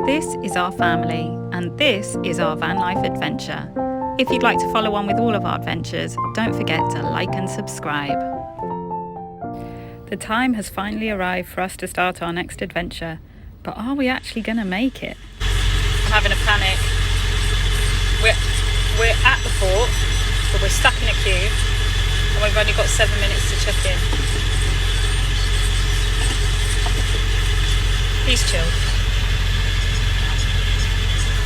This is our family, and this is our van life adventure. If you'd like to follow on with all of our adventures, don't forget to like and subscribe. The time has finally arrived for us to start our next adventure, but are we actually going to make it? I'm having a panic. We're at the port, but we're stuck in a queue, and we've only got 7 minutes to check in. He's chilled.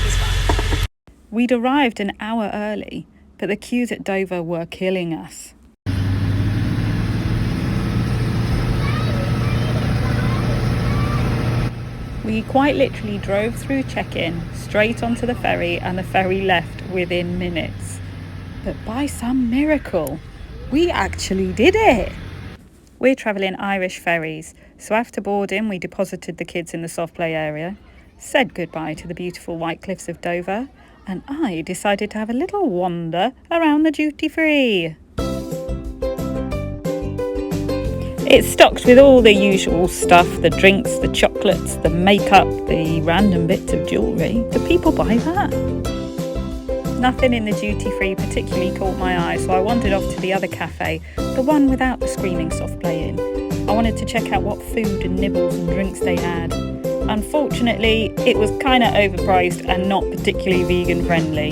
He's fine. We'd arrived an hour early, but the queues at Dover were killing us. We quite literally drove through check-in, straight onto the ferry, and the ferry left within minutes. But by some miracle, we actually did it! We're travelling Irish ferries, so after boarding we deposited the kids in the soft play area, said goodbye to the beautiful white cliffs of Dover, and I decided to have a little wander around the duty free. It's stocked with all the usual stuff, the drinks, the chocolates, the makeup, the random bits of jewellery. Do people buy that? Nothing in the duty free particularly caught my eye, so I wandered off to the other cafe, the one without the screaming soft play in. I wanted to check out what food and nibbles and drinks they had. Unfortunately, it was kind of overpriced and not particularly vegan friendly.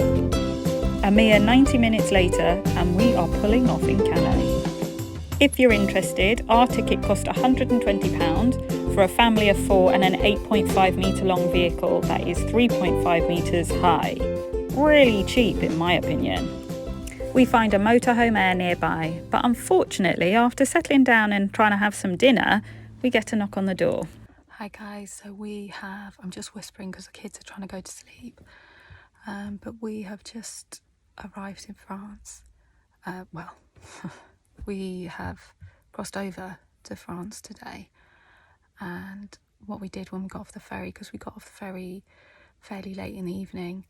A mere 90 minutes later, and we are pulling off in Calais. If you're interested, our ticket cost £120 for a family of 4 and an 8.5 metre long vehicle that is 3.5 metres high. Really cheap in my opinion. We find a motorhome air nearby, but unfortunately after settling down and trying to have some dinner, we get a knock on the door. Hi guys, so I'm just whispering because the kids are trying to go to sleep, but we have just arrived in France. We have crossed over to France today, and what we did when we got off the ferry, because we got off the ferry fairly late in the evening,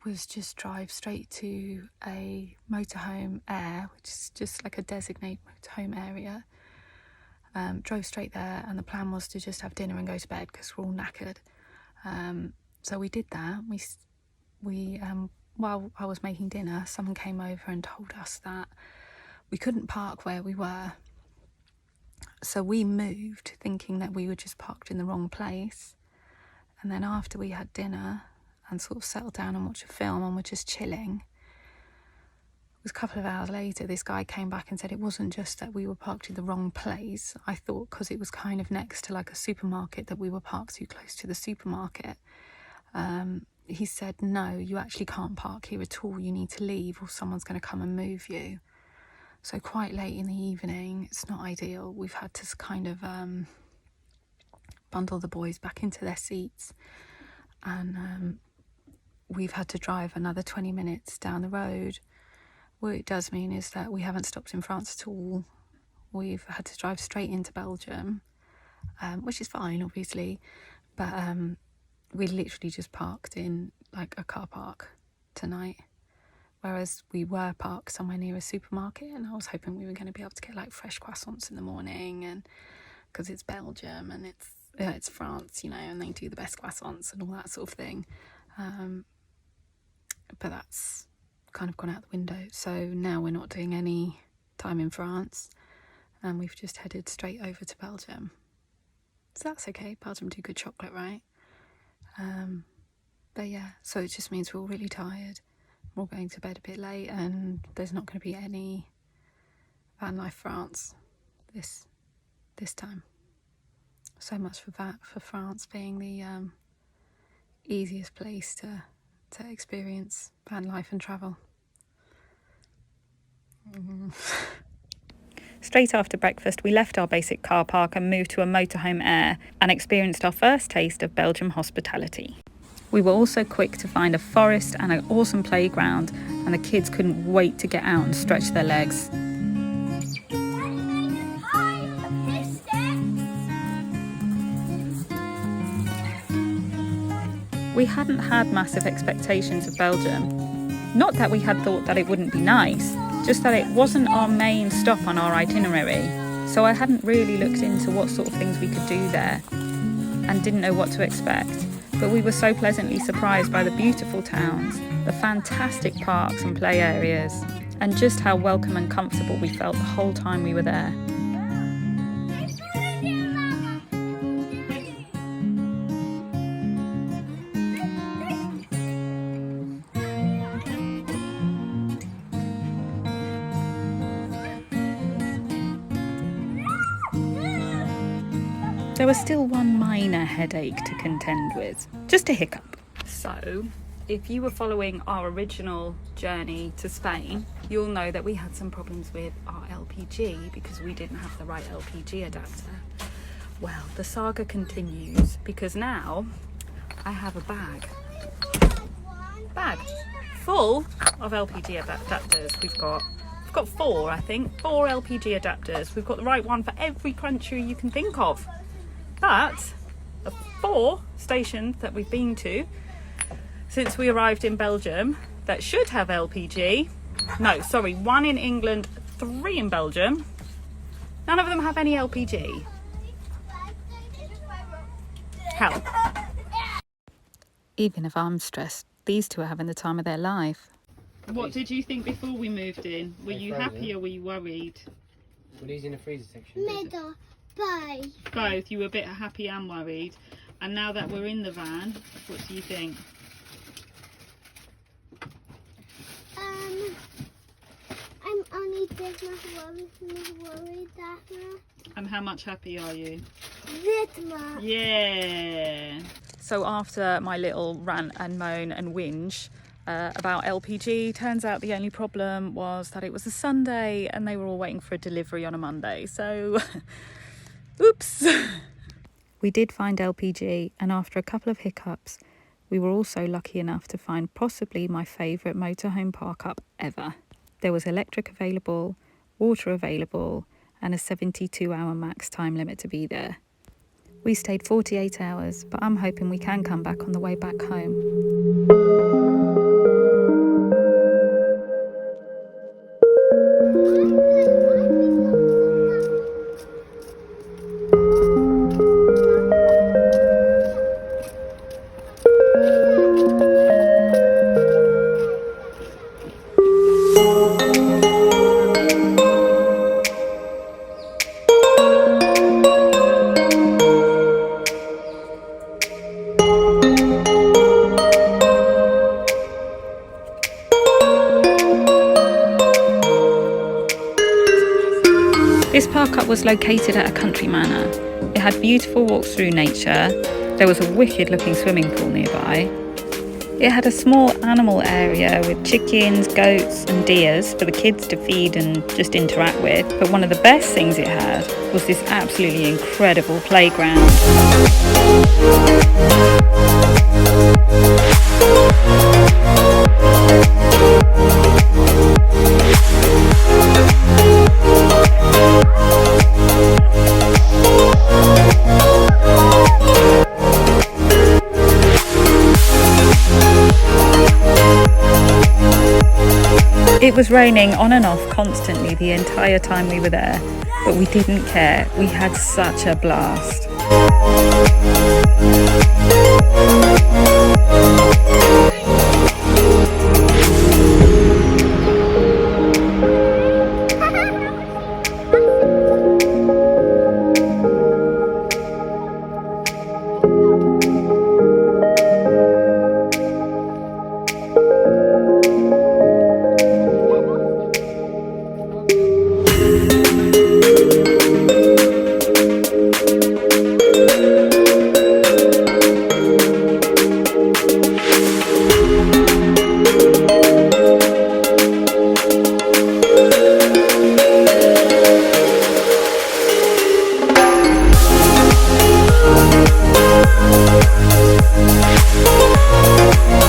was just drive straight to a motorhome air, which is just like a designated motorhome area. Drove straight there, and the plan was to just have dinner and go to bed because we're all knackered. So we did that. We while I was making dinner, someone came over and told us that we couldn't park where we were. So we moved, thinking that we were just parked in the wrong place. And then after we had dinner and sort of settled down and watched a film and were just chilling, it was a couple of hours later, this guy came back and said it wasn't just that we were parked in the wrong place. I thought because it was kind of next to like a supermarket that we were parked too close to the supermarket. He said, no, you actually can't park here at all. You need to leave or someone's going to come and move you. So quite late in the evening, it's not ideal. We've had to kind of bundle the boys back into their seats, and we've had to drive another 20 minutes down the road. What it does mean is that we haven't stopped in France at all. We've had to drive straight into Belgium, which is fine, obviously, but we literally just parked in like a car park tonight. Whereas we were parked somewhere near a supermarket, and I was hoping we were going to be able to get like fresh croissants in the morning, and because it's Belgium and it's France, you know, and they do the best croissants and all that sort of thing. But that's kind of gone out the window. So now we're not doing any time in France, and we've just headed straight over to Belgium. So that's okay. Belgium do good chocolate, right? But yeah, so it just means we're all really tired. We're all going to bed a bit late, and there's not going to be any Vanlife France this time. So much for that, for France being the easiest place to experience van life and travel. Straight after breakfast, we left our basic car park and moved to a motorhome air and experienced our first taste of Belgian hospitality. We were also quick to find a forest and an awesome playground, and the kids couldn't wait to get out and stretch their legs. We hadn't had massive expectations of Belgium. Not that we had thought that it wouldn't be nice, just that it wasn't our main stop on our itinerary. So I hadn't really looked into what sort of things we could do there and didn't know what to expect. but we were so pleasantly surprised by the beautiful towns, the fantastic parks and play areas, and just how welcome and comfortable we felt the whole time we were there. There was still one minor headache to contend with, just a hiccup. So, if you were following our original journey to Spain, you'll know that we had some problems with our LPG because we didn't have the right LPG adapter. Well, the saga continues because now I have a bag full of LPG adapters. We've got 4, I think, 4 LPG adapters. We've got the right one for every country you can think of. But the 4 stations that we've been to since we arrived in Belgium that should have LPG, no, sorry, 1 in England, 3 in Belgium, none of them have any LPG. Help. Even if I'm stressed, these 2 are having the time of their life. What did you think before we moved in? Were you happy or were you worried? Were these in the freezer section? Middle. Both. You were a bit happy and worried. And now that we're in the van, what do you think? I'm only just not worried that much. And how much happy are you? This much. Yeah. So after my little rant and moan and whinge about LPG, turns out the only problem was that it was a Sunday and they were all waiting for a delivery on a Monday. So... oops. We did find LPG, and after a couple of hiccups, we were also lucky enough to find possibly my favourite motorhome park-up ever. There was electric available, water available, and a 72-hour max time limit to be there. We stayed 48 hours, but I'm hoping we can come back on the way back home. This park-up was located at a country manor. It had beautiful walks through nature. There was a wicked-looking swimming pool nearby. It had a small animal area with chickens, goats and deers for the kids to feed and just interact with. But one of the best things it had was this absolutely incredible playground. It was raining on and off constantly the entire time we were there, but we didn't care. We had such a blast.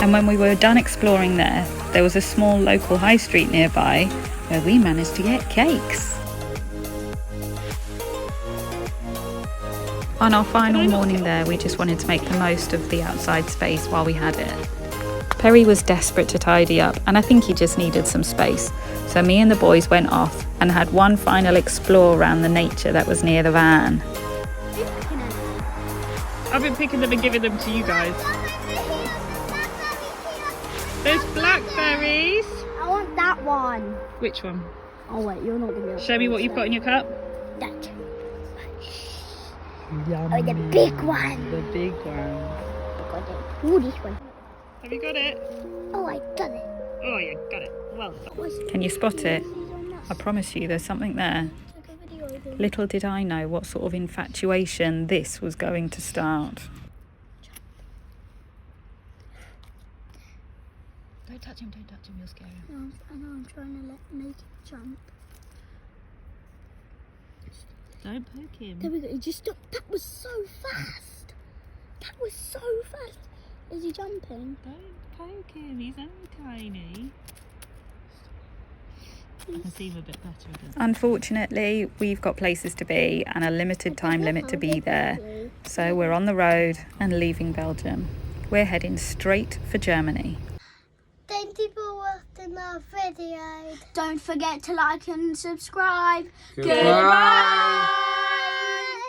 When we were done exploring there was a small local high street nearby where we managed to get cakes. On our final morning there, we just wanted to make the most of the outside space while we had it. Perry was desperate to tidy up, and I think he just needed some space. So me and the boys went off and had one final explore around the nature that was near the van. I've been picking them and giving them to you guys. There's blackberries. I want that one. Which one? Oh wait, you're not gonna be able Show me what you've got in your cup. that. Yummy. Oh, the big one. The big one. Got it. Ooh, this one. Have you got it? Oh, I got it. Oh, you got it. Well done. Can you spot it? I promise you there's something there. Little did I know what sort of infatuation this was going to start. Don't touch him, you'll scare him. No, I know, I'm trying to make it jump. Don't poke him. There we go, he just stopped. That was so fast. That was so fast. Is he jumping? Don't poke him, he's only tiny. I can see him a bit better again. Unfortunately, we've got places to be and a limited time limit to be there. So we're on the road and leaving Belgium. We're heading straight for Germany. Thank you for watching our video. Don't forget to like and subscribe. Goodbye.